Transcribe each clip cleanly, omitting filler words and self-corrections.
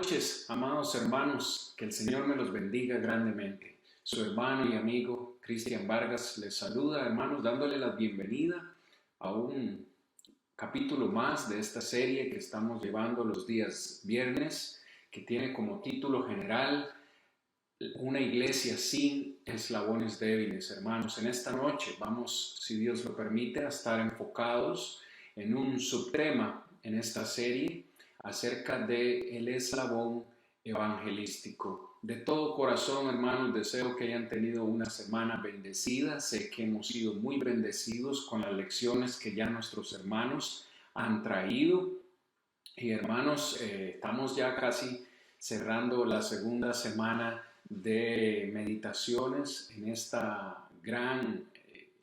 noches, amados hermanos, que el Señor me los bendiga grandemente. Su hermano y amigo Cristian Vargas les saluda, hermanos, dándole la bienvenida a un capítulo más de esta serie que estamos llevando los días viernes, que tiene como título general Una iglesia sin eslabones débiles. Hermanos, en esta noche vamos, si Dios lo permite, a estar enfocados en un subtema en esta serie acerca del eslabón evangelístico. De todo corazón, hermanos, deseo que hayan tenido una semana bendecida. Sé que hemos sido muy bendecidos con las lecciones que ya nuestros hermanos han traído. Y hermanos, estamos ya casi cerrando la segunda semana de meditaciones en esta gran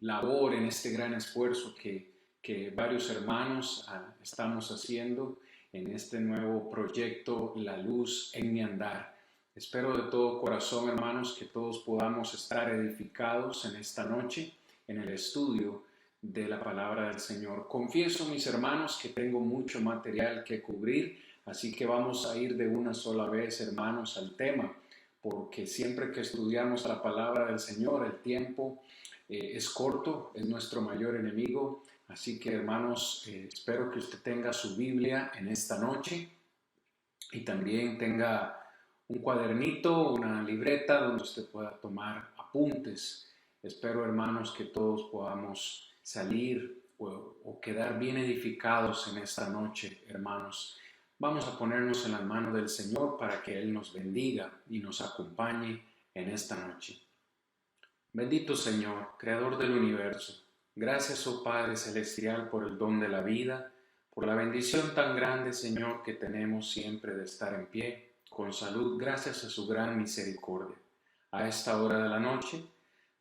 labor, en este gran esfuerzo que varios hermanos estamos haciendo en este nuevo proyecto La Luz en mi Andar. Espero de todo corazón, hermanos, que todos podamos estar edificados en esta noche en el estudio de la palabra del Señor. Confieso, mis hermanos, que tengo mucho material que cubrir, así que vamos a ir de una sola vez, hermanos, al tema, porque siempre que estudiamos la palabra del Señor, el tiempo es corto, es nuestro mayor enemigo. Así que, hermanos, espero que usted tenga su Biblia en esta noche y también tenga un cuadernito, una libreta donde usted pueda tomar apuntes. Espero, hermanos, que todos podamos salir o quedar bien edificados en esta noche, hermanos. Vamos a ponernos en las manos del Señor para que Él nos bendiga y nos acompañe en esta noche. Bendito Señor, Creador del universo. Gracias, oh Padre Celestial, por el don de la vida, por la bendición tan grande, Señor, que tenemos siempre de estar en pie, con salud, gracias a su gran misericordia. A esta hora de la noche,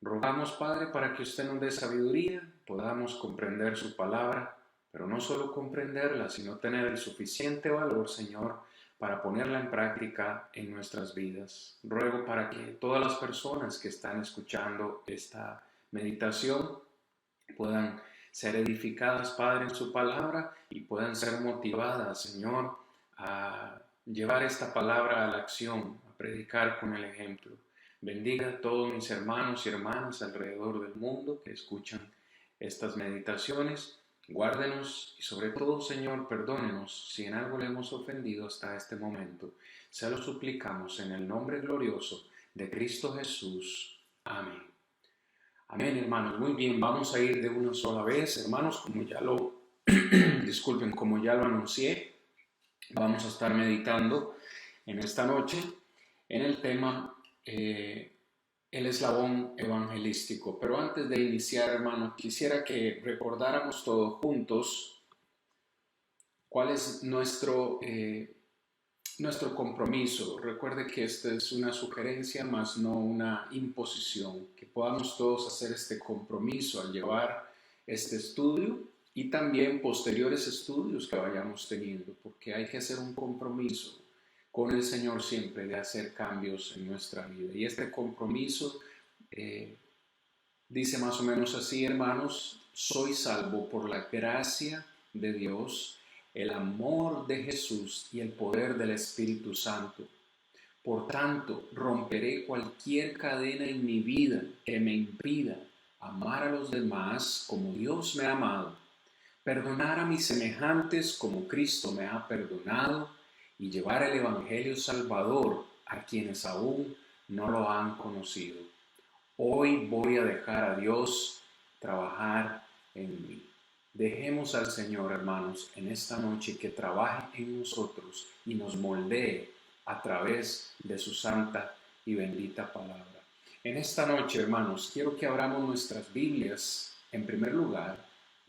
rogamos, Padre, para que usted nos dé sabiduría, podamos comprender su palabra, pero no solo comprenderla, sino tener el suficiente valor, Señor, para ponerla en práctica en nuestras vidas. Ruego para que todas las personas que están escuchando esta meditación puedan ser edificadas, Padre, en su palabra y puedan ser motivadas, Señor, a llevar esta palabra a la acción, a predicar con el ejemplo. Bendiga a todos mis hermanos y hermanas alrededor del mundo que escuchan estas meditaciones. Guárdenos y sobre todo, Señor, perdónenos si en algo le hemos ofendido hasta este momento. Se lo suplicamos en el nombre glorioso de Cristo Jesús. Amén. Amén, hermanos. Muy bien, vamos a ir de una sola vez, hermanos, como ya lo, como ya lo anuncié, vamos a estar meditando en esta noche en el tema el eslabón evangelístico. Pero antes de iniciar, hermanos, quisiera que recordáramos todos juntos cuál es nuestro compromiso. Recuerde que esta es una sugerencia, más no una imposición, que podamos todos hacer este compromiso al llevar este estudio y también posteriores estudios que vayamos teniendo, porque hay que hacer un compromiso con el Señor siempre de hacer cambios en nuestra vida. Y este compromiso dice más o menos así, hermanos: soy salvo por la gracia de Dios, el amor de Jesús y el poder del Espíritu Santo. Por tanto, romperé cualquier cadena en mi vida que me impida amar a los demás como Dios me ha amado, perdonar a mis semejantes como Cristo me ha perdonado y llevar el Evangelio salvador a quienes aún no lo han conocido. Hoy voy a dejar a Dios trabajar en mí. Dejemos al Señor, hermanos, en esta noche que trabaje en nosotros y nos moldee a través de su santa y bendita palabra. En esta noche, hermanos, quiero que abramos nuestras Biblias. En primer lugar,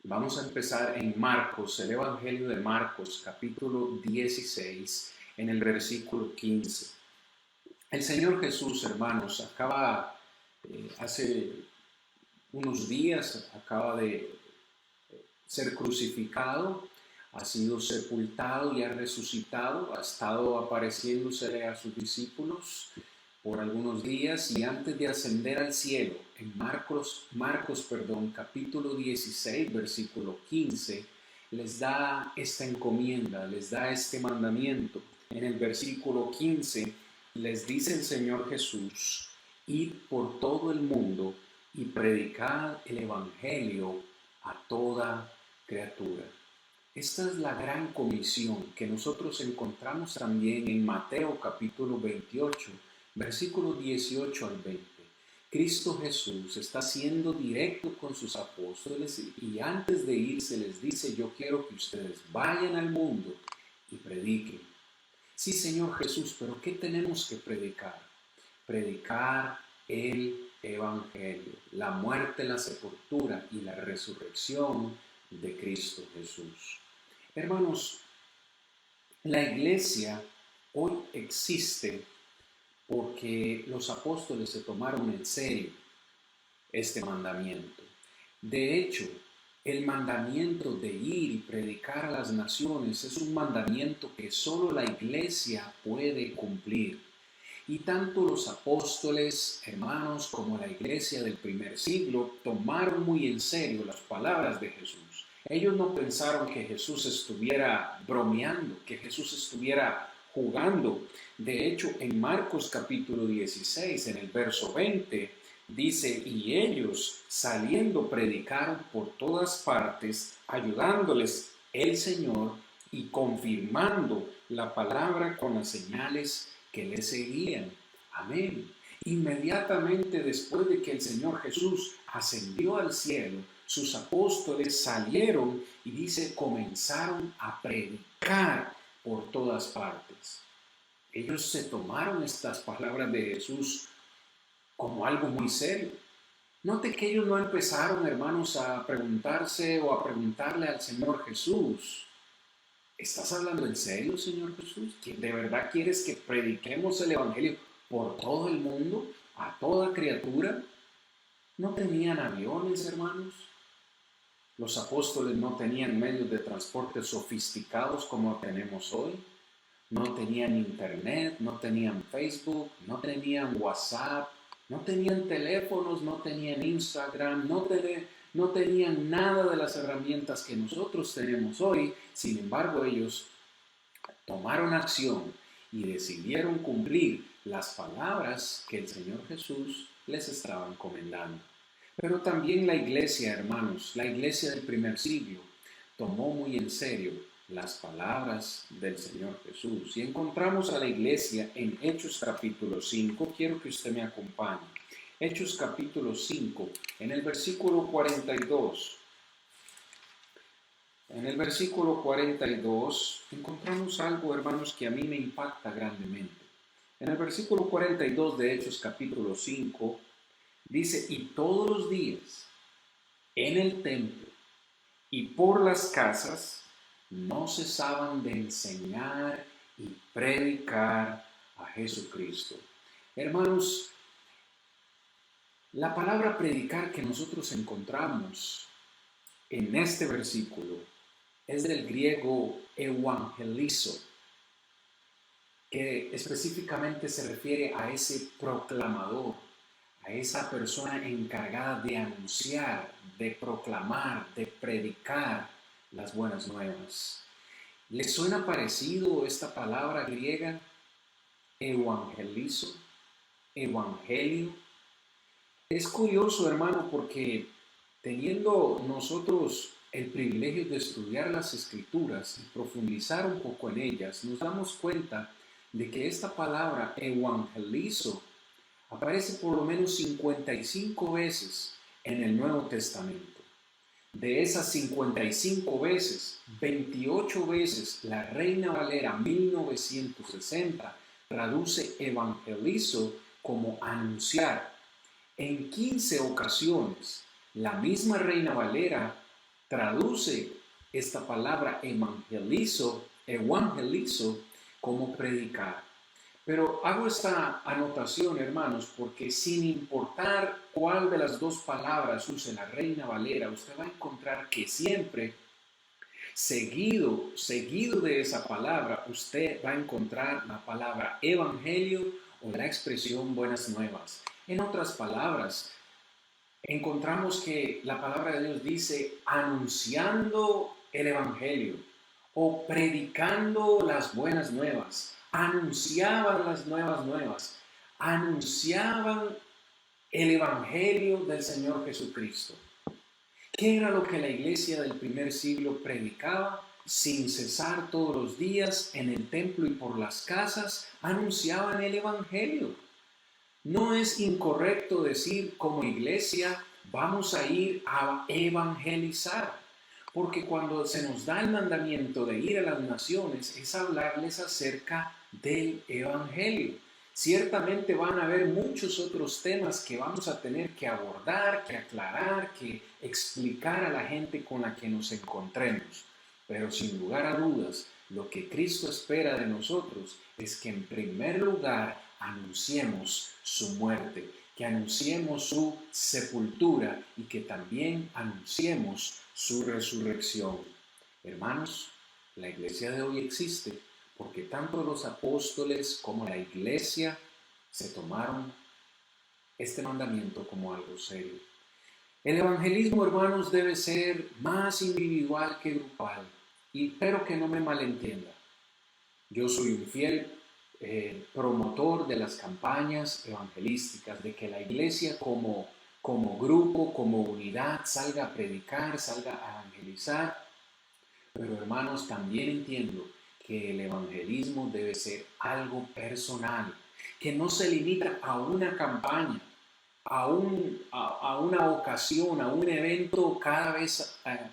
vamos a empezar en Marcos, el Evangelio de Marcos, capítulo 16, en el versículo 15. El Señor Jesús, hermanos, hace unos días acaba de ser crucificado, ha sido sepultado y ha resucitado, ha estado apareciéndosele a sus discípulos por algunos días, y antes de ascender al cielo, en Marcos, capítulo 16, versículo 15, les da esta encomienda, les da este mandamiento: en el versículo 15, les dice el Señor Jesús: id por todo el mundo y predicad el Evangelio a toda criatura. Esta es la gran comisión que nosotros encontramos también en Mateo capítulo 28, versículos 18 al 20. Cristo Jesús está siendo directo con sus apóstoles y antes de irse les dice: yo quiero que ustedes vayan al mundo y prediquen. Sí, Señor Jesús, pero ¿qué tenemos que predicar? Predicar el Evangelio, la muerte, la sepultura y la resurrección de Cristo Jesús. Hermanos, la iglesia hoy existe porque los apóstoles se tomaron en serio este mandamiento. De hecho, el mandamiento de ir y predicar a las naciones es un mandamiento que solo la iglesia puede cumplir. Y tanto los apóstoles, hermanos, como la iglesia del primer siglo tomaron muy en serio las palabras de Jesús. Ellos no pensaron que Jesús estuviera bromeando, que Jesús estuviera jugando. De hecho, en Marcos capítulo 16, en el verso 20, dice: y ellos saliendo predicaron por todas partes, ayudándoles el Señor y confirmando la palabra con las señales que le seguían. Amén. Inmediatamente después de que el Señor Jesús ascendió al cielo, sus apóstoles salieron y dice, comenzaron a predicar por todas partes. Ellos se tomaron estas palabras de Jesús como algo muy serio. Note que ellos no empezaron, hermanos, a preguntarse o a preguntarle al Señor Jesús: ¿estás hablando en serio, Señor Jesús? ¿De verdad quieres que prediquemos el Evangelio por todo el mundo, a toda criatura? No tenían aviones, hermanos. Los apóstoles no tenían medios de transporte sofisticados como tenemos hoy. No tenían internet, no tenían Facebook, no tenían WhatsApp, no tenían teléfonos, no tenían Instagram, no tenían nada de las herramientas que nosotros tenemos hoy. Sin embargo, ellos tomaron acción y decidieron cumplir las palabras que el Señor Jesús les estaba encomendando. Pero también la iglesia, hermanos, la iglesia del primer siglo, tomó muy en serio las palabras del Señor Jesús. Y encontramos a la iglesia en Hechos capítulo 5. Quiero que usted me acompañe. Hechos capítulo 5, en el versículo 42. En el versículo 42 encontramos algo, hermanos, que a mí me impacta grandemente. En el versículo 42 de Hechos capítulo 5 dice: y todos los días en el templo y por las casas no cesaban de enseñar y predicar a Jesucristo. Hermanos, la palabra predicar que nosotros encontramos en este versículo es del griego evangelizo, que específicamente se refiere a ese proclamador, a esa persona encargada de anunciar, de proclamar, de predicar las buenas nuevas. ¿Le suena parecido esta palabra griega? Evangelizo, evangelio. Es curioso, hermano, porque teniendo nosotros el privilegio de estudiar las Escrituras y profundizar un poco en ellas, nos damos cuenta de que esta palabra evangelizo aparece por lo menos 55 veces en el Nuevo Testamento. De esas 55 veces, 28 veces la Reina Valera 1960 traduce evangelizo como anunciar. En 15 ocasiones, la misma Reina Valera traduce esta palabra evangelizo como predicar. Pero hago esta anotación, hermanos, porque sin importar cuál de las dos palabras use la Reina Valera, usted va a encontrar que siempre, seguido de esa palabra, usted va a encontrar la palabra evangelio o la expresión buenas nuevas. En otras palabras, encontramos que la palabra de Dios dice anunciando el evangelio o predicando las buenas nuevas, anunciaban las nuevas, anunciaban el Evangelio del Señor Jesucristo. ¿Qué era lo que la iglesia del primer siglo predicaba? Sin cesar todos los días en el templo y por las casas, anunciaban el Evangelio. No es incorrecto decir como iglesia vamos a ir a evangelizar, porque cuando se nos da el mandamiento de ir a las naciones es hablarles acerca del Evangelio. Ciertamente van a haber muchos otros temas que vamos a tener que abordar, que aclarar, que explicar a la gente con la que nos encontremos. Pero sin lugar a dudas, lo que Cristo espera de nosotros es que en primer lugar anunciemos su muerte, que anunciemos su sepultura y que también anunciemos su resurrección. Hermanos, la iglesia de hoy existe porque tanto los apóstoles como la iglesia se tomaron este mandamiento como algo serio. El evangelismo, hermanos, debe ser más individual que grupal, y espero que no me malentienda. Yo soy un fiel promotor de las campañas evangelísticas, de que la iglesia como grupo, como unidad, salga a predicar, salga a evangelizar. Pero hermanos, también entiendo que el evangelismo debe ser algo personal, que no se limita a una campaña, a una ocasión, a un evento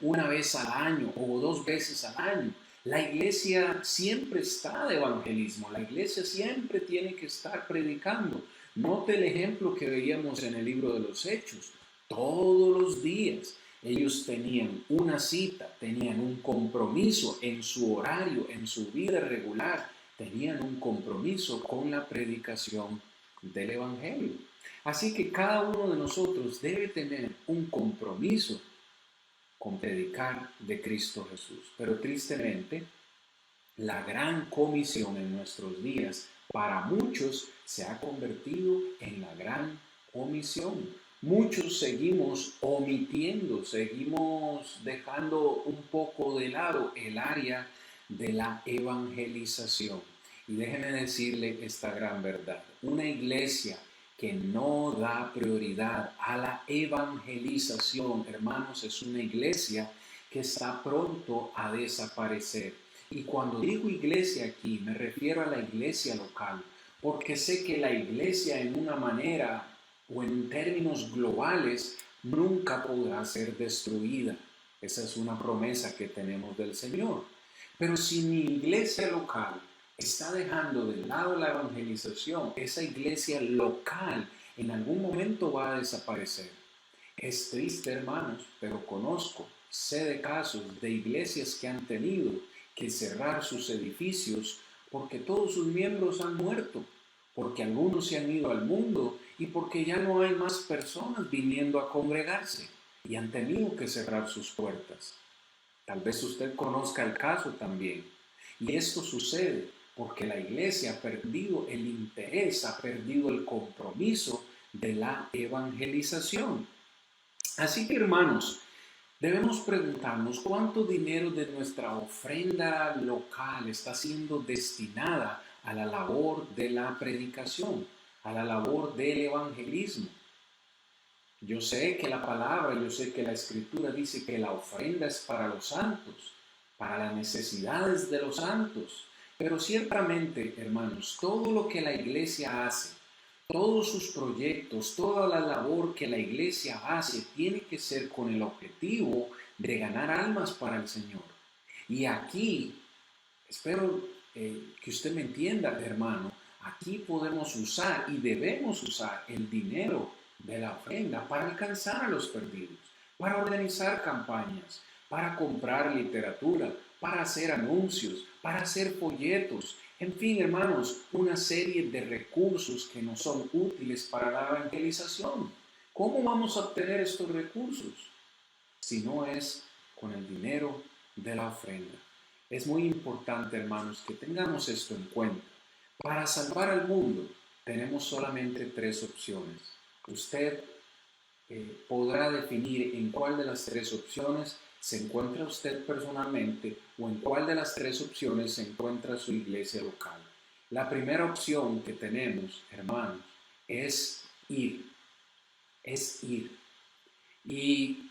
una vez al año o 2 veces al año. La iglesia siempre está de evangelismo, la iglesia siempre tiene que estar predicando. Note el ejemplo que veíamos en el libro de los Hechos. Todos los días ellos tenían una cita, tenían un compromiso en su horario, en su vida regular, tenían un compromiso con la predicación del evangelio. Así que cada uno de nosotros debe tener un compromiso con predicar de Cristo Jesús. Pero tristemente, la gran comisión en nuestros días para muchos se ha convertido en la gran omisión. Muchos seguimos omitiendo, seguimos dejando un poco de lado el área de la evangelización. Y déjeme decirle esta gran verdad. Una iglesia que no da prioridad a la evangelización, hermanos, es una iglesia que está pronto a desaparecer. Y cuando digo iglesia aquí, me refiero a la iglesia local, porque sé que la iglesia en una manera o en términos globales nunca podrá ser destruida. Esa es una promesa que tenemos del Señor. Pero si mi iglesia local está dejando de lado la evangelización, esa iglesia local en algún momento va a desaparecer. Es triste, hermanos, pero sé de casos de iglesias que han tenido que cerrar sus edificios porque todos sus miembros han muerto, porque algunos se han ido al mundo y porque ya no hay más personas viniendo a congregarse y han tenido que cerrar sus puertas. Tal vez usted conozca el caso también. Y esto sucede porque la iglesia ha perdido el interés, ha perdido el compromiso de la evangelización. Así que, hermanos, debemos preguntarnos cuánto dinero de nuestra ofrenda local está siendo destinada a la labor de la predicación, a la labor del evangelismo. Yo sé que la palabra, yo sé que la escritura dice que la ofrenda es para los santos, para las necesidades de los santos. Pero ciertamente, hermanos, todo lo que la iglesia hace, todos sus proyectos, toda la labor que la iglesia hace tiene que ser con el objetivo de ganar almas para el Señor. Y aquí, espero que usted me entienda, hermano, aquí podemos usar y debemos usar el dinero de la ofrenda para alcanzar a los perdidos, para organizar campañas, para comprar literatura, para hacer anuncios, para hacer folletos, en fin, hermanos, una serie de recursos que nos son útiles para la evangelización. ¿Cómo vamos a obtener estos recursos? Si no es con el dinero de la ofrenda. Es muy importante, hermanos, que tengamos esto en cuenta. Para salvar al mundo tenemos solamente 3 opciones. Usted podrá definir en cuál de las 3 opciones se encuentra usted personalmente o en cuál de las 3 opciones se encuentra su iglesia local. La primera opción que tenemos, hermanos, es ir, es ir. Y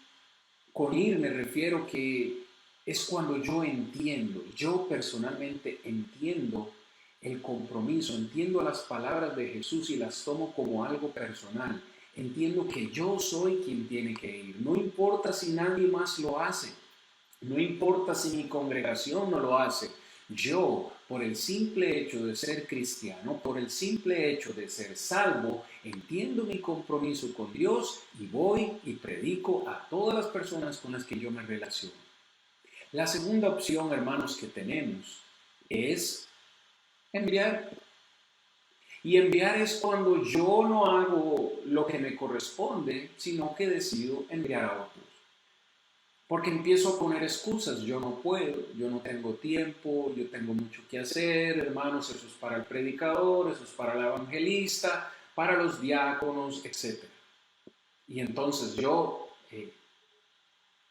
con ir me refiero que es cuando yo personalmente entiendo el compromiso, entiendo las palabras de Jesús y las tomo como algo personal. Entiendo que yo soy quien tiene que ir. No importa si nadie más lo hace. No importa si mi congregación no lo hace. Yo, por el simple hecho de ser cristiano, por el simple hecho de ser salvo, entiendo mi compromiso con Dios y voy y predico a todas las personas con las que yo me relaciono. La segunda opción, hermanos, que tenemos es enviar. Y enviar es cuando yo no hago lo que me corresponde, sino que decido enviar a otros. Porque empiezo a poner excusas, yo no puedo, yo no tengo tiempo, yo tengo mucho que hacer, hermanos, eso es para el predicador, eso es para el evangelista, para los diáconos, etc. Y entonces yo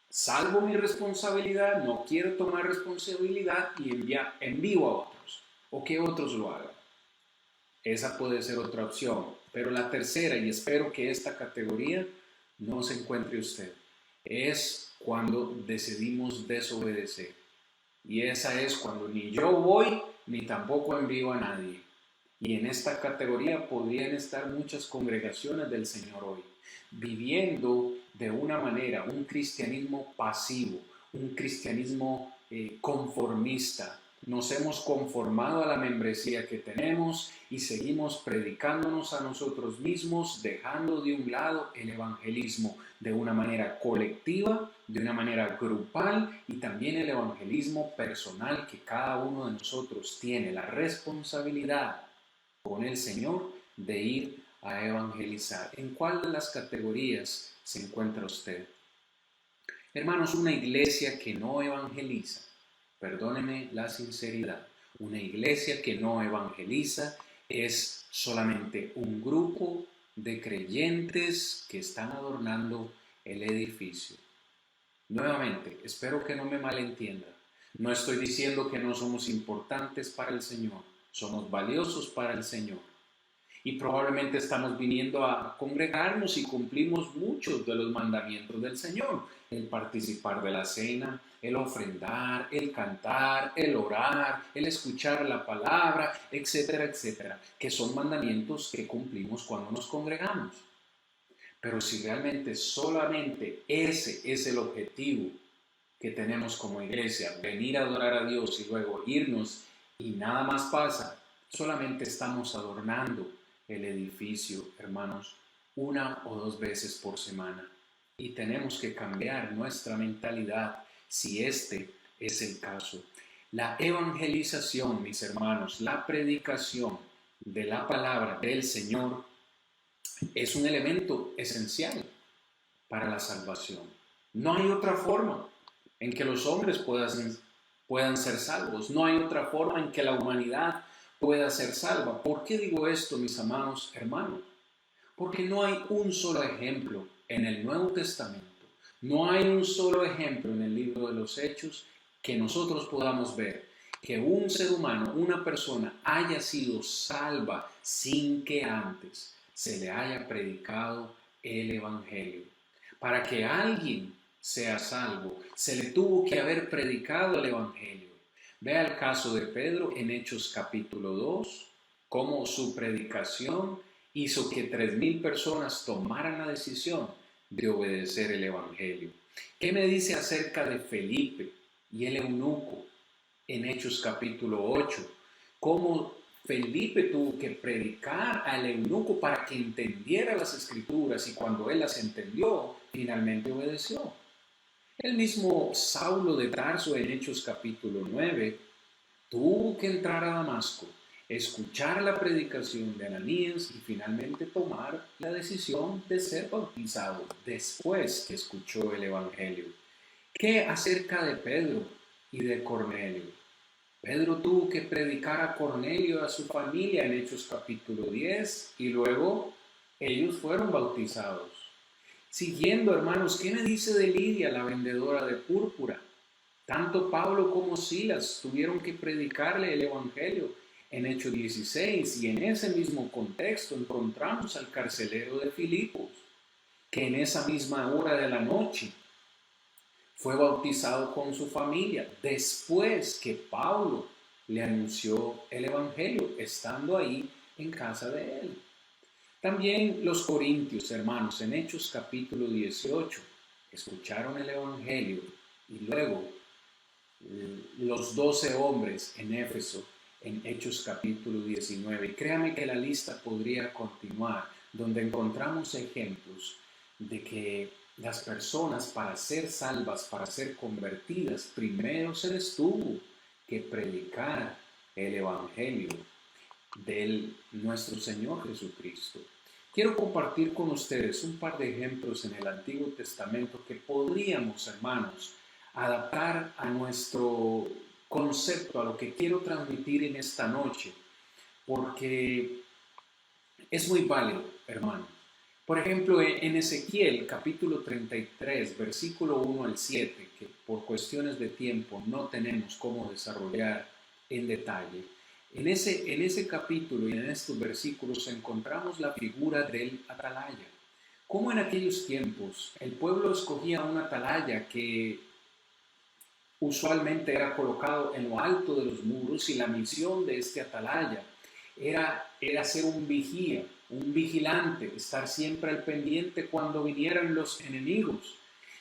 salvo mi responsabilidad, no quiero tomar responsabilidad y envío a otros, o que otros lo hagan. Esa puede ser otra opción. Pero la tercera, y espero que esta categoría no se encuentre usted, es cuando decidimos desobedecer. Y esa es cuando ni yo voy, ni tampoco envío a nadie. Y en esta categoría podrían estar muchas congregaciones del Señor hoy, viviendo de una manera un cristianismo pasivo, un cristianismo conformista. Nos hemos conformado a la membresía que tenemos y seguimos predicándonos a nosotros mismos, dejando de un lado el evangelismo de una manera colectiva, de una manera grupal y también el evangelismo personal que cada uno de nosotros tiene la responsabilidad con el Señor de ir a evangelizar. ¿En cuál de las categorías se encuentra usted? Hermanos, una iglesia que no evangeliza, perdóneme la sinceridad, una iglesia que no evangeliza es solamente un grupo de creyentes que están adornando el edificio. Nuevamente, espero que no me malentienda. No estoy diciendo que no somos importantes para el Señor, somos valiosos para el Señor. Y probablemente estamos viniendo a congregarnos y cumplimos muchos de los mandamientos del Señor. El participar de la cena, el ofrendar, el cantar, el orar, el escuchar la palabra, etcétera, etcétera, que son mandamientos que cumplimos cuando nos congregamos. Pero si realmente solamente ese es el objetivo que tenemos como iglesia, venir a adorar a Dios y luego irnos y nada más pasa, solamente estamos adornando el edificio, hermanos, una o dos veces por semana. Y tenemos que cambiar nuestra mentalidad si este es el caso. La evangelización, mis hermanos, la predicación de la palabra del Señor es un elemento esencial para la salvación. No hay otra forma en que los hombres puedan ser salvos. No hay otra forma en que la humanidad pueda ser salva. ¿Por qué digo esto, mis amados hermanos? Porque no hay un solo ejemplo en el Nuevo Testamento, no hay un solo ejemplo en el libro de los Hechos que nosotros podamos ver que un ser humano, una persona, haya sido salva sin que antes se le haya predicado el Evangelio. Para que alguien sea salvo, se le tuvo que haber predicado el Evangelio. Vea el caso de Pedro en Hechos capítulo 2, cómo su predicación hizo que 3,000 personas tomaran la decisión de obedecer el Evangelio. ¿Qué me dice acerca de Felipe y el eunuco en Hechos capítulo 8? Cómo Felipe tuvo que predicar al eunuco para que entendiera las escrituras y cuando él las entendió, finalmente obedeció. El mismo Saulo de Tarso en Hechos capítulo 9 tuvo que entrar a Damasco, escuchar la predicación de Ananías y finalmente tomar la decisión de ser bautizado después que escuchó el Evangelio. ¿Qué acerca de Pedro y de Cornelio? Pedro tuvo que predicar a Cornelio y a su familia en Hechos capítulo 10 y luego ellos fueron bautizados. Siguiendo, hermanos, ¿qué me dice de Lidia, la vendedora de púrpura? Tanto Pablo como Silas tuvieron que predicarle el Evangelio. en Hechos 16, y en ese mismo contexto encontramos al carcelero de Filipos, que en esa misma hora de la noche fue bautizado con su familia, después que Pablo le anunció el Evangelio, estando ahí en casa de él. También los corintios, hermanos, en Hechos capítulo 18, escucharon el Evangelio, y luego los 12 hombres en Éfeso, en Hechos capítulo 19. Y créame que la lista podría continuar, donde encontramos ejemplos de que las personas, para ser salvas, para ser convertidas, primero se les tuvo que predicar el Evangelio de nuestro Señor Jesucristo. Quiero compartir con ustedes un par de ejemplos en el Antiguo Testamento que podríamos, hermanos, adaptar a nuestro concepto, a lo que quiero transmitir en esta noche, porque es muy válido, hermano. Por ejemplo, en Ezequiel capítulo 33, versículo 1 al 7, que por cuestiones de tiempo no tenemos cómo desarrollar en detalle, en ese capítulo y en estos versículos encontramos la figura del atalaya. Como en aquellos tiempos el pueblo escogía un atalaya que usualmente era colocado en lo alto de los muros, y la misión de este atalaya era ser un vigía, un vigilante, estar siempre al pendiente cuando vinieran los enemigos.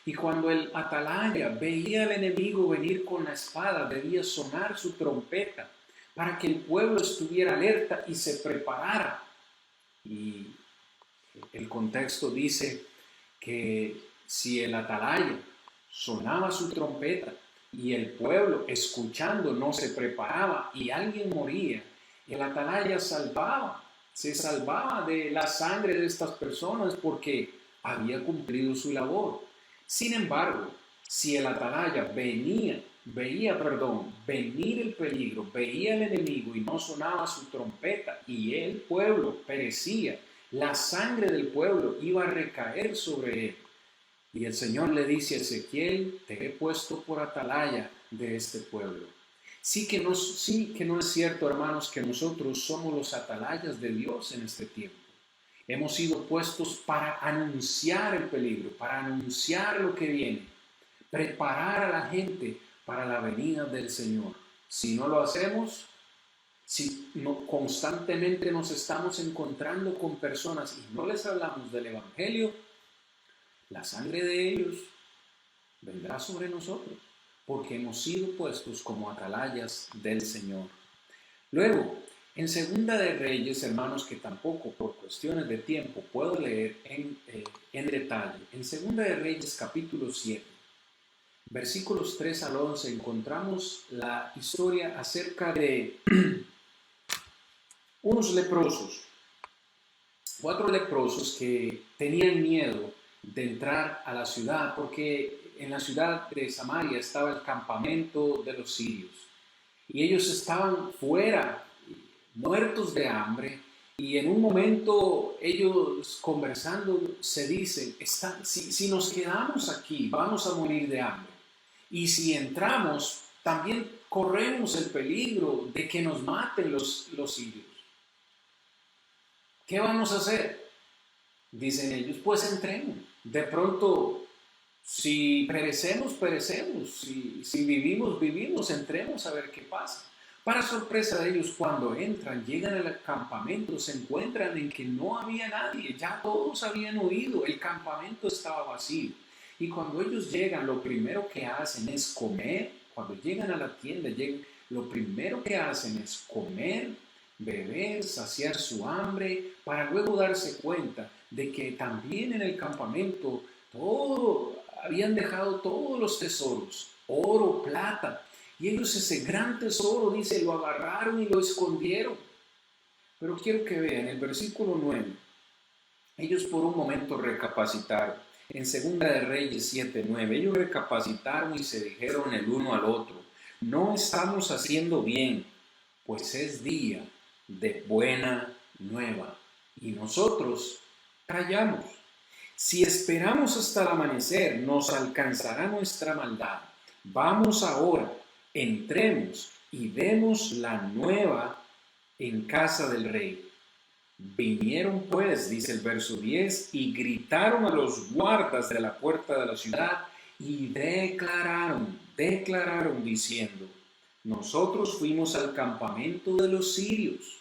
Y cuando el atalaya veía al enemigo venir con la espada, debía sonar su trompeta para que el pueblo estuviera alerta y se preparara. Y el contexto dice que si el atalaya sonaba su trompeta y el pueblo escuchando no se preparaba y alguien moría, el atalaya se salvaba de la sangre de estas personas porque había cumplido su labor. Sin embargo, si el atalaya veía venir el peligro, veía el enemigo y no sonaba su trompeta y el pueblo perecía, la sangre del pueblo iba a recaer sobre él. Y el Señor le dice a Ezequiel: te he puesto por atalaya de este pueblo. Sí que no es cierto, hermanos, que nosotros somos los atalayas de Dios en este tiempo. Hemos sido puestos para anunciar el peligro, para anunciar lo que viene, preparar a la gente para la venida del Señor. Si no lo hacemos, si constantemente nos estamos encontrando con personas y no les hablamos del Evangelio, la sangre de ellos vendrá sobre nosotros, porque hemos sido puestos como atalayas del Señor. Luego, en Segunda de Reyes, hermanos, que tampoco por cuestiones de tiempo puedo leer en detalle, en Segunda de Reyes capítulo 7, versículos 3 al 11, encontramos la historia acerca de unos leprosos, 4 leprosos que tenían miedo de entrar a la ciudad, porque en la ciudad de Samaria estaba el campamento de los sirios, y ellos estaban fuera, muertos de hambre, y en un momento ellos conversando se dicen: si nos quedamos aquí vamos a morir de hambre, y si entramos también corremos el peligro de que nos maten los sirios. ¿Qué vamos a hacer? Dicen ellos: pues entremos. De pronto, si perecemos, perecemos. Si vivimos, vivimos. Entremos a ver qué pasa. Para sorpresa de ellos, cuando entran, llegan al campamento, se encuentran en que no había nadie. Ya todos habían huido. El campamento estaba vacío. Y cuando ellos llegan, lo primero que hacen es comer. Cuando llegan a la tienda, lo primero que hacen es comer, beber, saciar su hambre, para luego darse cuenta de que también en el campamento habían dejado todos los tesoros, oro, plata, y ellos ese gran tesoro, dice, lo agarraron y lo escondieron. Pero quiero que vean el versículo 9, ellos por un momento recapacitaron. En Segunda de Reyes 7:9, ellos recapacitaron y se dijeron el uno al otro: no estamos haciendo bien, pues es día de buena nueva, y nosotros callamos. Si esperamos hasta el amanecer, nos alcanzará nuestra maldad. Vamos ahora, entremos y demos la nueva en casa del rey. Vinieron pues, dice el verso 10, y gritaron a los guardas de la puerta de la ciudad y declararon diciendo, nosotros fuimos al campamento de los sirios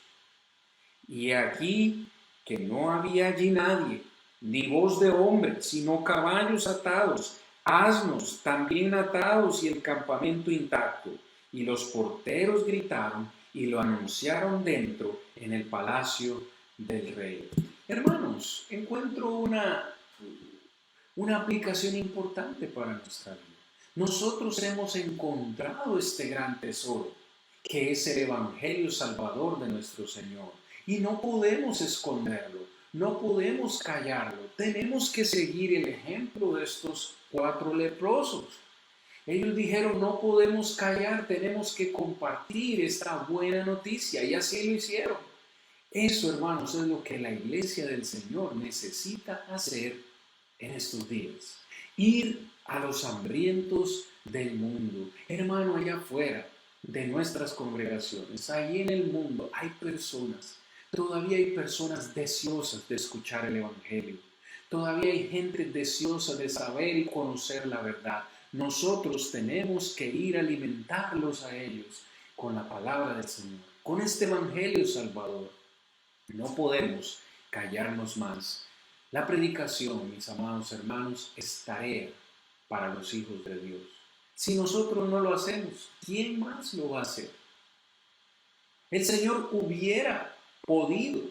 y aquí que no había allí nadie, ni voz de hombre, sino caballos atados, asnos también atados y el campamento intacto. Y los porteros gritaron y lo anunciaron dentro en el palacio del rey. Hermanos, encuentro una aplicación importante para nuestra vida. Nosotros hemos encontrado este gran tesoro, que es el Evangelio Salvador de nuestro Señor. Y no podemos esconderlo, no podemos callarlo. Tenemos que seguir el ejemplo de estos 4 leprosos. Ellos dijeron, no podemos callar, tenemos que compartir esta buena noticia. Y así lo hicieron. Eso, hermanos, es lo que la iglesia del Señor necesita hacer en estos días. Ir a los hambrientos del mundo. Hermano, allá afuera de nuestras congregaciones, ahí en el mundo hay personas, todavía hay personas deseosas de escuchar el Evangelio. Todavía hay gente deseosa de saber y conocer la verdad. Nosotros tenemos que ir a alimentarlos a ellos con la palabra del Señor, con este Evangelio Salvador. No podemos callarnos más. La predicación, mis amados hermanos, es tarea para los hijos de Dios. Si nosotros no lo hacemos, ¿quién más lo va a hacer? El Señor hubiera podido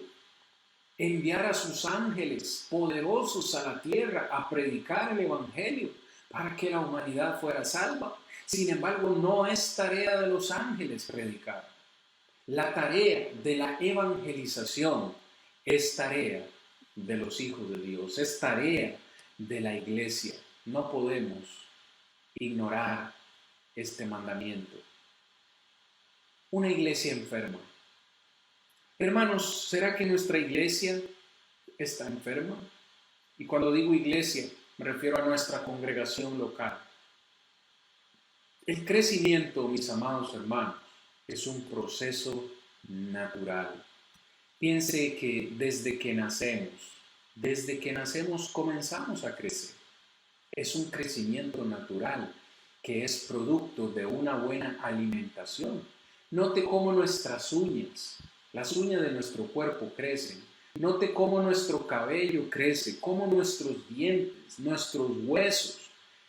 enviar a sus ángeles poderosos a la tierra a predicar el Evangelio para que la humanidad fuera salva. Sin embargo, no es tarea de los ángeles predicar. La tarea de la evangelización es tarea de los hijos de Dios, es tarea de la iglesia. No podemos ignorar este mandamiento. Una iglesia enferma. Hermanos, ¿será que nuestra iglesia está enferma? Y cuando digo iglesia, me refiero a nuestra congregación local. El crecimiento, mis amados hermanos, es un proceso natural. Piense que desde que nacemos comenzamos a crecer. Es un crecimiento natural que es producto de una buena alimentación. Note cómo nuestras uñas, las uñas de nuestro cuerpo crecen. Note cómo nuestro cabello crece, cómo nuestros dientes, nuestros huesos,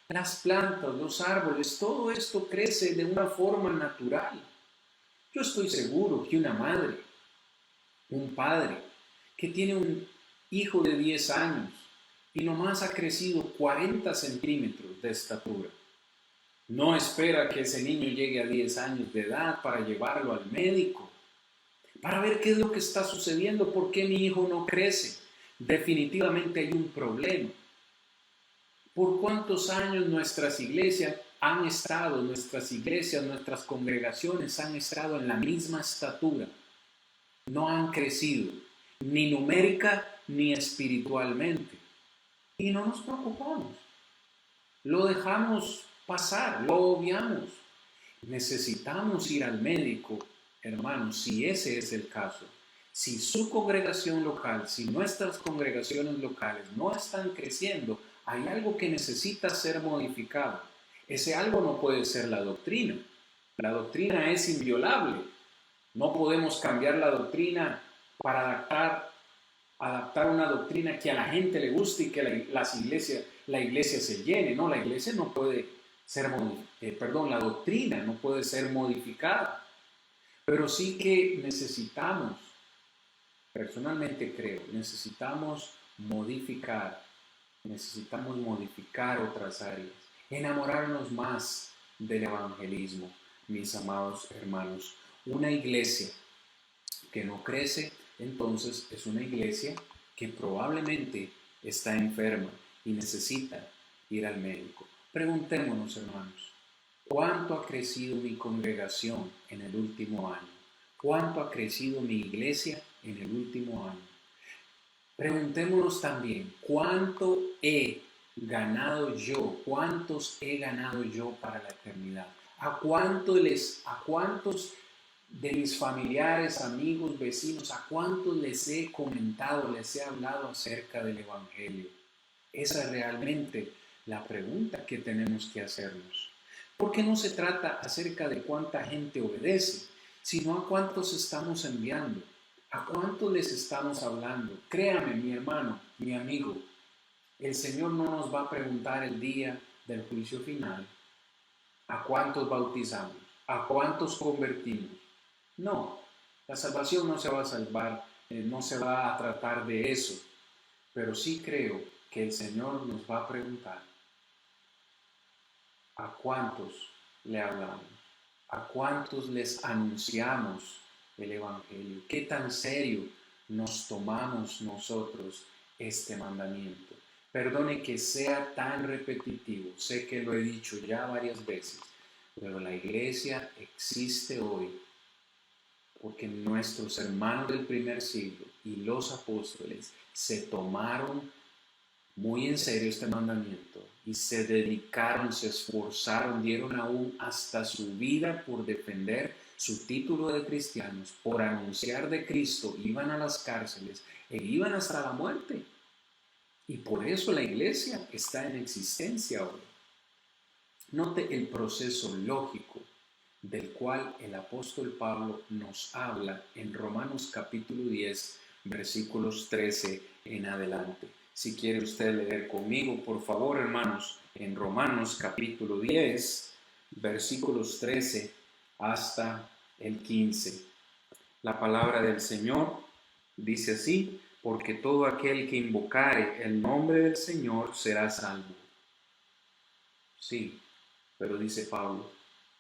las plantas, los árboles, todo esto crece de una forma natural. Yo estoy seguro que una madre, un padre, que tiene un hijo de 10 años y nomás ha crecido 40 centímetros de estatura, no espera que ese niño llegue a 10 años de edad para llevarlo al médico, para ver qué es lo que está sucediendo, por qué mi hijo no crece. Definitivamente hay un problema. ¿Por cuántos años nuestras iglesias, nuestras congregaciones han estado en la misma estatura? No han crecido, ni numérica ni espiritualmente. Y no nos preocupamos. Lo dejamos pasar, lo obviamos. Necesitamos ir al médico, hermanos, si ese es el caso. Si su congregación local, si nuestras congregaciones locales no están creciendo, hay algo que necesita ser modificado. Ese algo no puede ser la doctrina. La doctrina es inviolable. No podemos cambiar la doctrina para adaptar una doctrina que a la gente le guste y que la iglesia se llene. No, la iglesia no puede ser la doctrina no puede ser modificada. Pero sí que necesitamos, personalmente creo, necesitamos modificar otras áreas, enamorarnos más del evangelismo, mis amados hermanos. Una iglesia que no crece, entonces es una iglesia que probablemente está enferma y necesita ir al médico. Preguntémonos, hermanos, ¿cuánto ha crecido mi congregación en el último año? ¿Cuánto ha crecido mi iglesia en el último año? Preguntémonos también, ¿cuánto he ganado yo? ¿Cuántos he ganado yo para la eternidad? ¿A cuántos de mis familiares, amigos, vecinos, ¿a cuántos les he comentado, les he hablado acerca del Evangelio? Esa es realmente la pregunta que tenemos que hacernos. Porque no se trata acerca de cuánta gente obedece, sino a cuántos estamos enviando, a cuántos les estamos hablando. Créame, mi hermano, mi amigo, el Señor no nos va a preguntar el día del juicio final a cuántos bautizamos, a cuántos convertimos. No, la salvación no se va a salvar, no se va a tratar de eso, pero sí creo que el Señor nos va a preguntar a cuántos le hablamos, a cuántos les anunciamos el Evangelio, qué tan serio nos tomamos nosotros este mandamiento. Perdone que sea tan repetitivo, sé que lo he dicho ya varias veces, pero la iglesia existe hoy porque nuestros hermanos del primer siglo y los apóstoles se tomaron muy en serio este mandamiento y se dedicaron, se esforzaron, dieron aún hasta su vida por defender su título de cristianos, por anunciar de Cristo, iban a las cárceles e iban hasta la muerte. Y por eso la iglesia está en existencia hoy. Note el proceso lógico del cual el apóstol Pablo nos habla en Romanos capítulo 10, versículos 13 en adelante. Si quiere usted leer conmigo, por favor, hermanos, en Romanos capítulo 10, versículos 13 hasta el 15. La palabra del Señor dice así: porque todo aquel que invocare el nombre del Señor será salvo. Sí, pero dice Pablo,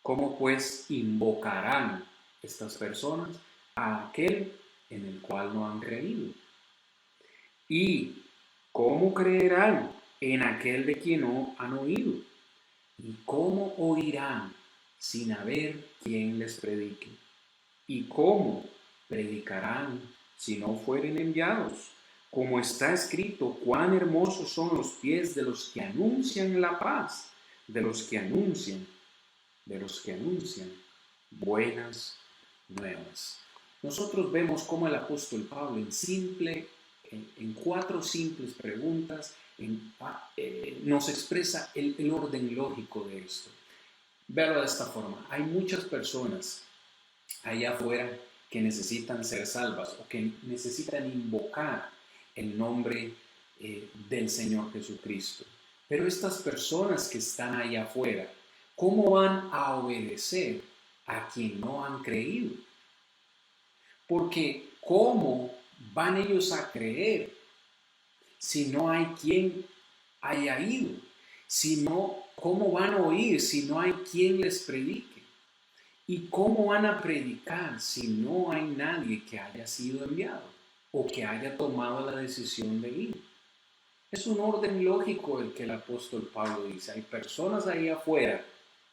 ¿cómo pues invocarán estas personas a aquel en el cual no han creído? ¿Y cómo creerán en aquel de quien no han oído? ¿Y cómo oirán sin haber quien les predique? ¿Y cómo predicarán si no fueren enviados? Como está escrito, cuán hermosos son los pies de los que anuncian la paz, de los que anuncian buenas nuevas. Nosotros vemos cómo el apóstol Pablo en cuatro simples preguntas nos expresa el orden lógico de esto. Véalo de esta forma: hay muchas personas allá afuera que necesitan ser salvas o que necesitan invocar el nombre del Señor Jesucristo. Pero estas personas que están allá afuera, ¿cómo van a obedecer a quien no han creído? Porque ¿cómo van ellos a creer si no hay quien haya ido? Si no, ¿cómo van a oír si no hay quien les predique? ¿Y cómo van a predicar si no hay nadie que haya sido enviado o que haya tomado la decisión de ir? Es un orden lógico el que el apóstol Pablo dice. Hay personas ahí afuera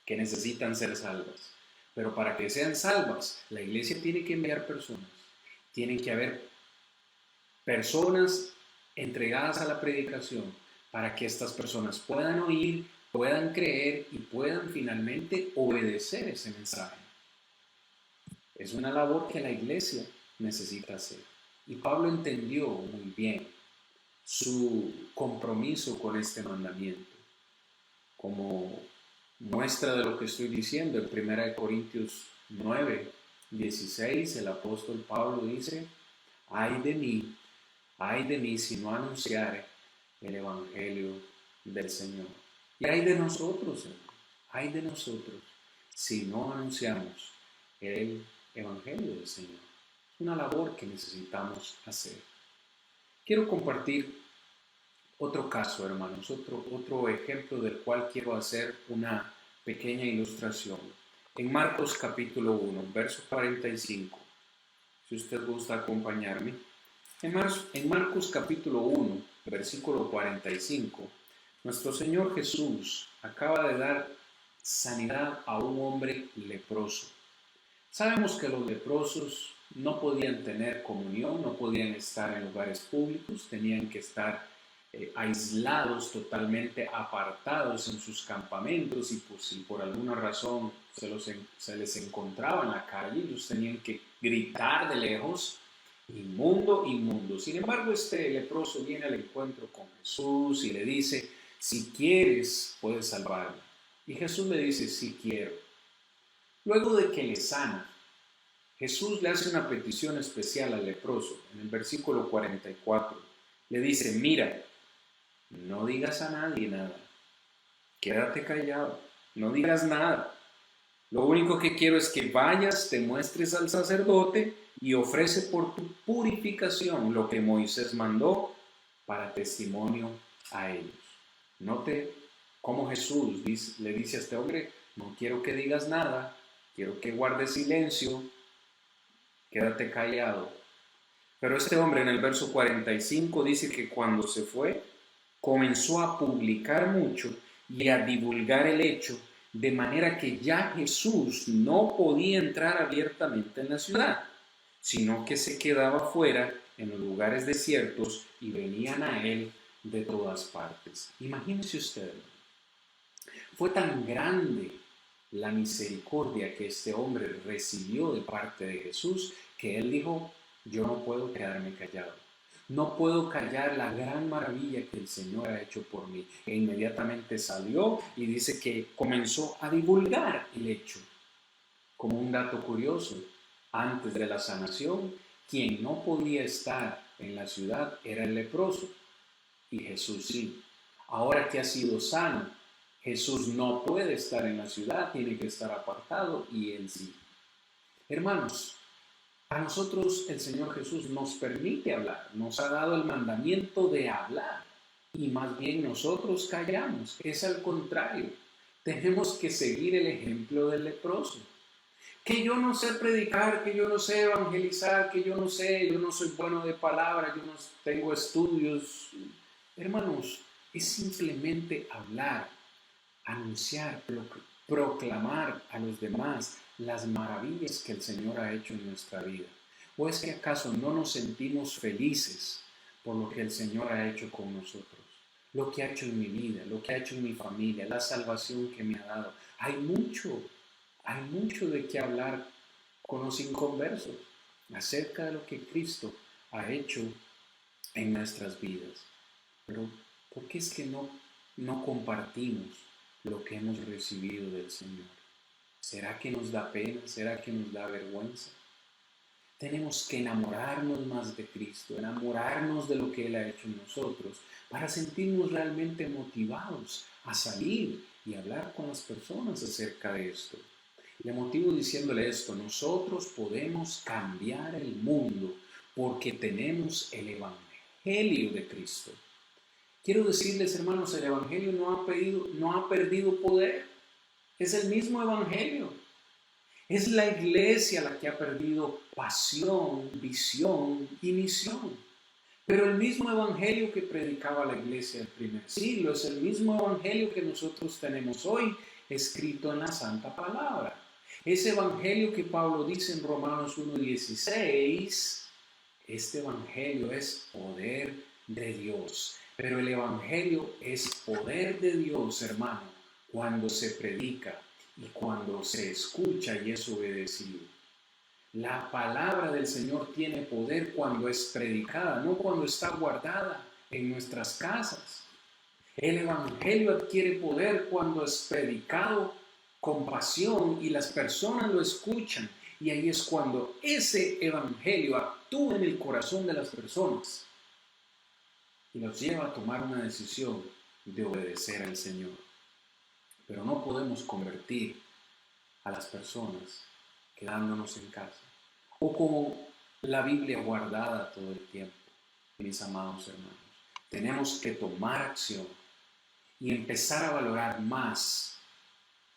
que necesitan ser salvas, pero para que sean salvas, la iglesia tiene que enviar personas. Tienen que haber personas entregadas a la predicación para que estas personas puedan oír, puedan creer y puedan finalmente obedecer ese mensaje. Es una labor que la iglesia necesita hacer. Y Pablo entendió muy bien su compromiso con este mandamiento. Como muestra de lo que estoy diciendo, en 1 Corintios 9, 16, el apóstol Pablo dice: ay de mí si no anunciare el evangelio del Señor. Y ay de nosotros, ay de nosotros si no anunciamos el evangelio del Señor. Es una labor que necesitamos hacer. Quiero compartir otro caso, hermanos, otro ejemplo del cual quiero hacer una pequeña ilustración. En Marcos capítulo 1, verso 45, si usted gusta acompañarme. En Marcos capítulo 1, versículo 45, nuestro Señor Jesús acaba de dar sanidad a un hombre leproso. Sabemos que los leprosos no podían tener comunión, no podían estar en lugares públicos, tenían que estar aislados, totalmente apartados en sus campamentos, y pues si por alguna razón se les encontraba en la calle, ellos tenían que gritar de lejos: inmundo, inmundo. Sin embargo, este leproso viene al encuentro con Jesús y le dice: si quieres, puedes salvarme. Y Jesús le dice: sí quiero. Luego de que le sana, Jesús le hace una petición especial al leproso. En el versículo 44 le dice: mira, no digas a nadie nada, quédate callado, no digas nada. Lo único que quiero es que vayas, te muestres al sacerdote y ofrece por tu purificación lo que Moisés mandó para testimonio a ellos. Note cómo Jesús le dice a este hombre: no quiero que digas nada, quiero que guardes silencio, quédate callado. Pero este hombre en el verso 45 dice que cuando se fue, comenzó a publicar mucho y a divulgar el hecho, de manera que ya Jesús no podía entrar abiertamente en la ciudad, sino que se quedaba fuera en los lugares desiertos y venían a él de todas partes. Imagínese usted, fue tan grande la misericordia que este hombre recibió de parte de Jesús, que él dijo: yo no puedo quedarme callado. No puedo callar la gran maravilla que el Señor ha hecho por mí. E inmediatamente salió y dice que comenzó a divulgar el hecho. Como un dato curioso, antes de la sanación, quien no podía estar en la ciudad era el leproso, y Jesús sí. Ahora que ha sido sano, Jesús no puede estar en la ciudad, tiene que estar apartado, y él sí. Hermanos, a nosotros el Señor Jesús nos permite hablar, nos ha dado el mandamiento de hablar, y más bien nosotros callamos. Es al contrario, tenemos que seguir el ejemplo del leproso. Que yo no sé predicar, que yo no sé evangelizar, que yo no soy bueno de palabra, yo no tengo estudios. Hermanos, es simplemente hablar, anunciar, proclamar a los demás las maravillas que el Señor ha hecho en nuestra vida. ¿O es que acaso no nos sentimos felices por lo que el Señor ha hecho con nosotros? Lo que ha hecho en mi vida, lo que ha hecho en mi familia, la salvación que me ha dado. Hay mucho de qué hablar con los inconversos acerca de lo que Cristo ha hecho en nuestras vidas. Pero ¿por qué es que no compartimos lo que hemos recibido del Señor? ¿Será que nos da pena? ¿Será que nos da vergüenza? Tenemos que enamorarnos más de Cristo, enamorarnos de lo que Él ha hecho en nosotros, para sentirnos realmente motivados a salir y hablar con las personas acerca de esto. Le motivo diciéndole esto: nosotros podemos cambiar el mundo porque tenemos el Evangelio de Cristo. Quiero decirles, hermanos, el Evangelio no ha perdido poder. Es el mismo Evangelio. Es la iglesia la que ha perdido pasión, visión y misión. Pero el mismo Evangelio que predicaba la iglesia del primer siglo es el mismo Evangelio que nosotros tenemos hoy, escrito en la Santa Palabra. Ese Evangelio que Pablo dice en Romanos 1:16, este Evangelio es poder de Dios. Pero el Evangelio es poder de Dios, hermano, cuando se predica y cuando se escucha y es obedecido. La palabra del Señor tiene poder cuando es predicada, no cuando está guardada en nuestras casas. El Evangelio adquiere poder cuando es predicado con pasión y las personas lo escuchan. Y ahí es cuando ese Evangelio actúa en el corazón de las personas y los lleva a tomar una decisión de obedecer al Señor. Pero no podemos convertir a las personas quedándonos en casa o con la Biblia guardada todo el tiempo. Mis amados hermanos, tenemos que tomar acción y empezar a valorar más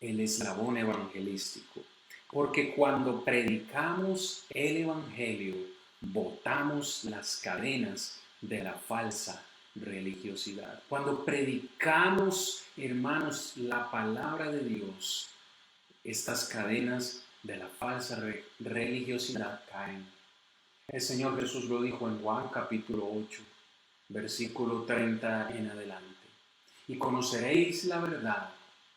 el eslabón evangelístico, porque cuando predicamos el Evangelio, botamos las cadenas de la falsa religiosidad. Cuando predicamos, hermanos, la palabra de Dios, estas cadenas de la falsa religiosidad caen. El Señor Jesús lo dijo en Juan capítulo 8. versículo 30 en adelante. Y conoceréis la verdad,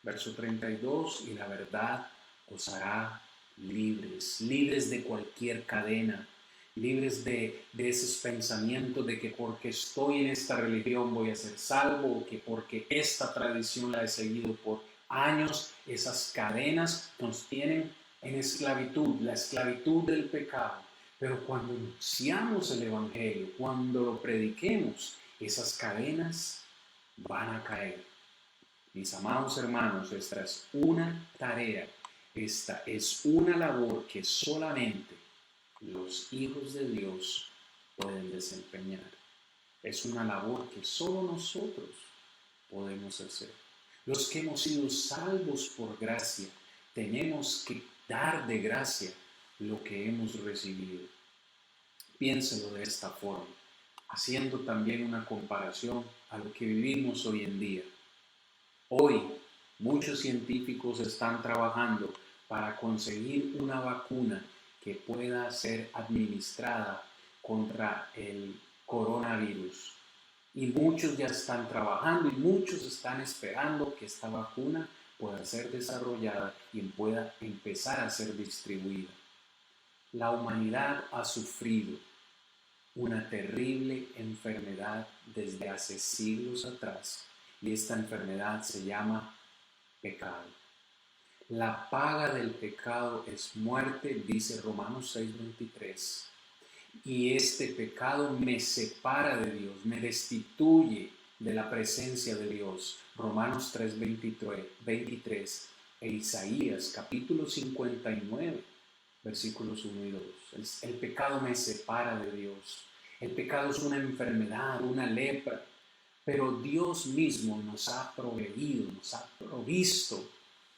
verso 32, y la verdad os hará libres, libres de cualquier cadena, libres de esos pensamientos de que porque estoy en esta religión voy a ser salvo, o que porque esta tradición la he seguido por años. Esas cadenas nos tienen en esclavitud, la esclavitud del pecado. Pero cuando anunciamos el Evangelio, cuando lo prediquemos, esas cadenas van a caer. Mis amados hermanos, esta es una tarea, esta es una labor que solamente los hijos de Dios pueden desempeñar. Es una labor que solo nosotros podemos hacer. Los que hemos sido salvos por gracia, tenemos que dar de gracia lo que hemos recibido. Piénselo de esta forma, haciendo también una comparación a lo que vivimos hoy en día. Hoy, muchos científicos están trabajando para conseguir una vacuna que pueda ser administrada contra el coronavirus. Y muchos ya están trabajando y muchos están esperando que esta vacuna pueda ser desarrollada y pueda empezar a ser distribuida. La humanidad ha sufrido una terrible enfermedad desde hace siglos atrás, y esta enfermedad se llama pecado. La paga del pecado es muerte, dice Romanos 6:23. Y este pecado me separa de Dios, me destituye de la presencia de Dios. Romanos 3:23 e Isaías capítulo 59, versículos 1 y 2. El pecado me separa de Dios. El pecado es una enfermedad, una lepra. Pero Dios mismo nos ha proveído, nos ha provisto,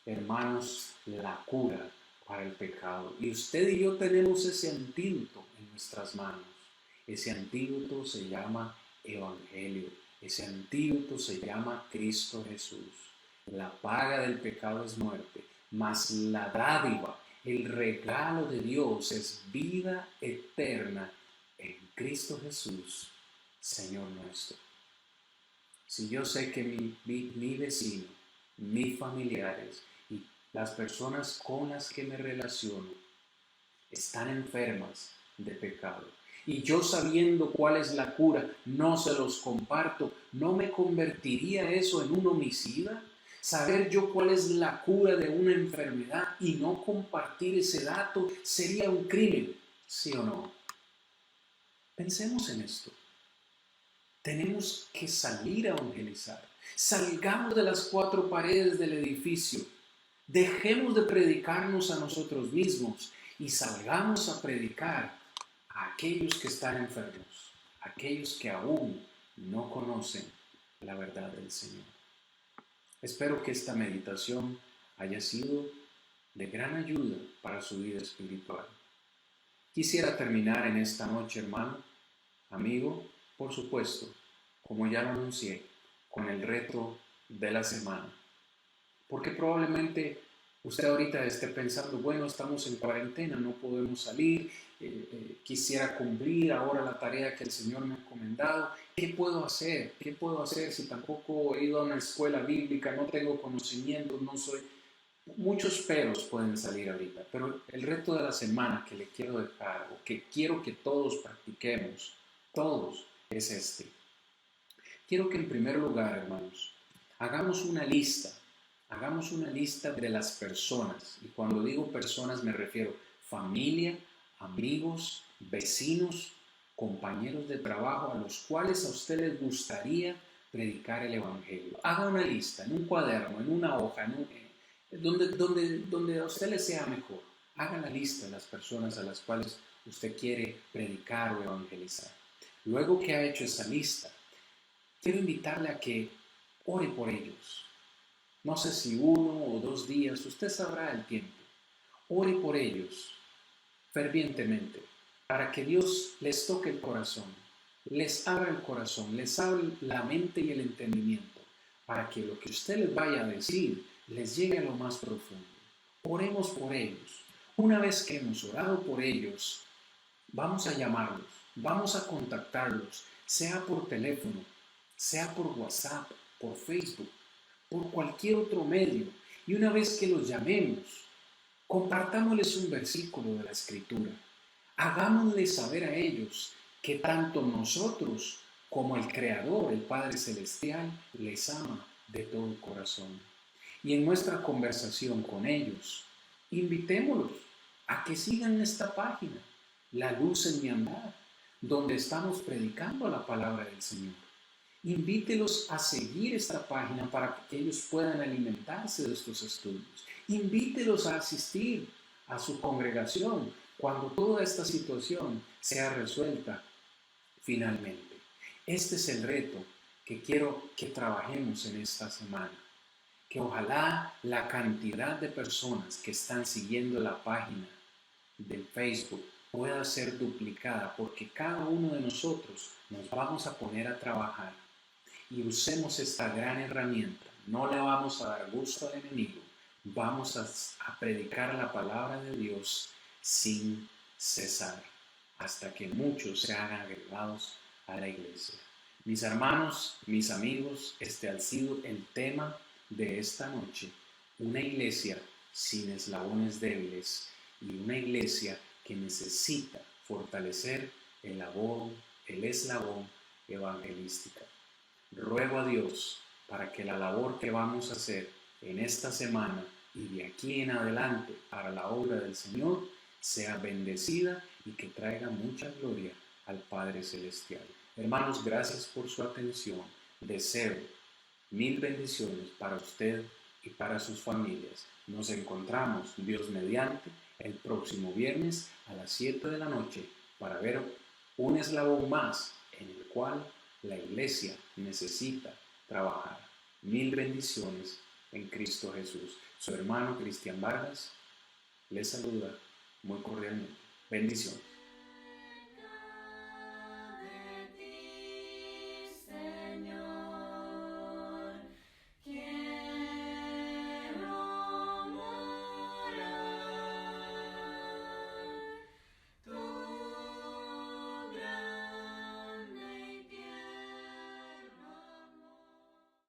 hermanos, la cura para el pecado. Y usted y yo tenemos ese antídoto en nuestras manos. Ese antídoto se llama Evangelio. Ese antídoto se llama Cristo Jesús. La paga del pecado es muerte, mas la dádiva, el regalo de Dios es vida eterna en Cristo Jesús, Señor nuestro. Si yo sé que mi vecino, mis familiares y las personas con las que me relaciono están enfermas de pecado, y yo sabiendo cuál es la cura, no se los comparto, ¿no me convertiría eso en un homicida? Saber yo cuál es la cura de una enfermedad y no compartir ese dato sería un crimen, ¿sí o no? Pensemos en esto. Tenemos que salir a evangelizar. Salgamos de las cuatro paredes del edificio. Dejemos de predicarnos a nosotros mismos y salgamos a predicar a aquellos que están enfermos, a aquellos que aún no conocen la verdad del Señor. Espero que esta meditación haya sido de gran ayuda para su vida espiritual. Quisiera terminar en esta noche, hermano, amigo, por supuesto, como ya lo anuncié, con el reto de la semana. Porque probablemente usted ahorita esté pensando, bueno, estamos en cuarentena, no podemos salir, quisiera cumplir ahora la tarea que el Señor me ha encomendado. ¿Qué puedo hacer? ¿Qué puedo hacer si tampoco he ido a una escuela bíblica, no tengo conocimiento, no soy... Muchos peros pueden salir ahorita, pero el reto de la semana que le quiero dejar, o que quiero que todos practiquemos, todos, es este. Quiero que en primer lugar, hermanos, hagamos una lista de las personas, y cuando digo personas me refiero familia, amigos, vecinos, compañeros de trabajo a los cuales a usted les gustaría predicar el Evangelio. Haga una lista en un cuaderno, en una hoja, donde a usted le sea mejor. Haga la lista de las personas a las cuales usted quiere predicar o evangelizar. Luego que ha hecho esa lista, quiero invitarle a que ore por ellos. No sé si 1 o 2 días, usted sabrá el tiempo. Ore por ellos fervientemente para que Dios les toque el corazón, les abra el corazón, les abra la mente y el entendimiento, para que lo que usted les vaya a decir les llegue a lo más profundo. Oremos por ellos. Una vez que hemos orado por ellos, vamos a llamarlos, vamos a contactarlos. sea por teléfono, sea por WhatsApp, por Facebook, por cualquier otro medio. Y una vez que los llamemos, compartámosles un versículo de la Escritura. Hagámosles saber a ellos que tanto nosotros como el Creador, el Padre Celestial, les ama de todo corazón. Y en nuestra conversación con ellos, invitémoslos a que sigan esta página, La Luz en mi Andar, donde estamos predicando la palabra del Señor. Invítelos a seguir esta página para que ellos puedan alimentarse de estos estudios. Invítelos a asistir a su congregación cuando toda esta situación sea resuelta finalmente. Este es el reto que quiero que trabajemos en esta semana. Que ojalá la cantidad de personas que están siguiendo la página del Facebook pueda ser duplicada, porque cada uno de nosotros nos vamos a poner a trabajar y usemos esta gran herramienta. No le vamos a dar gusto al enemigo. Vamos a predicar la palabra de Dios sin cesar, hasta que muchos sean agregados a la iglesia. Mis hermanos, mis amigos, este ha sido el tema de esta noche. Una iglesia sin eslabones débiles y una iglesia que necesita fortalecer el eslabón evangelístico. Ruego a Dios para que la labor que vamos a hacer en esta semana y de aquí en adelante para la obra del Señor sea bendecida y que traiga mucha gloria al Padre Celestial. Hermanos, gracias por su atención. Deseo mil bendiciones para usted y para sus familias. Nos encontramos, Dios mediante, el próximo viernes a las 7 de la noche para ver un eslabón más en el cual la iglesia necesita trabajar. Mil bendiciones en Cristo Jesús. Su hermano Cristian Vargas les saluda muy cordialmente. Bendiciones.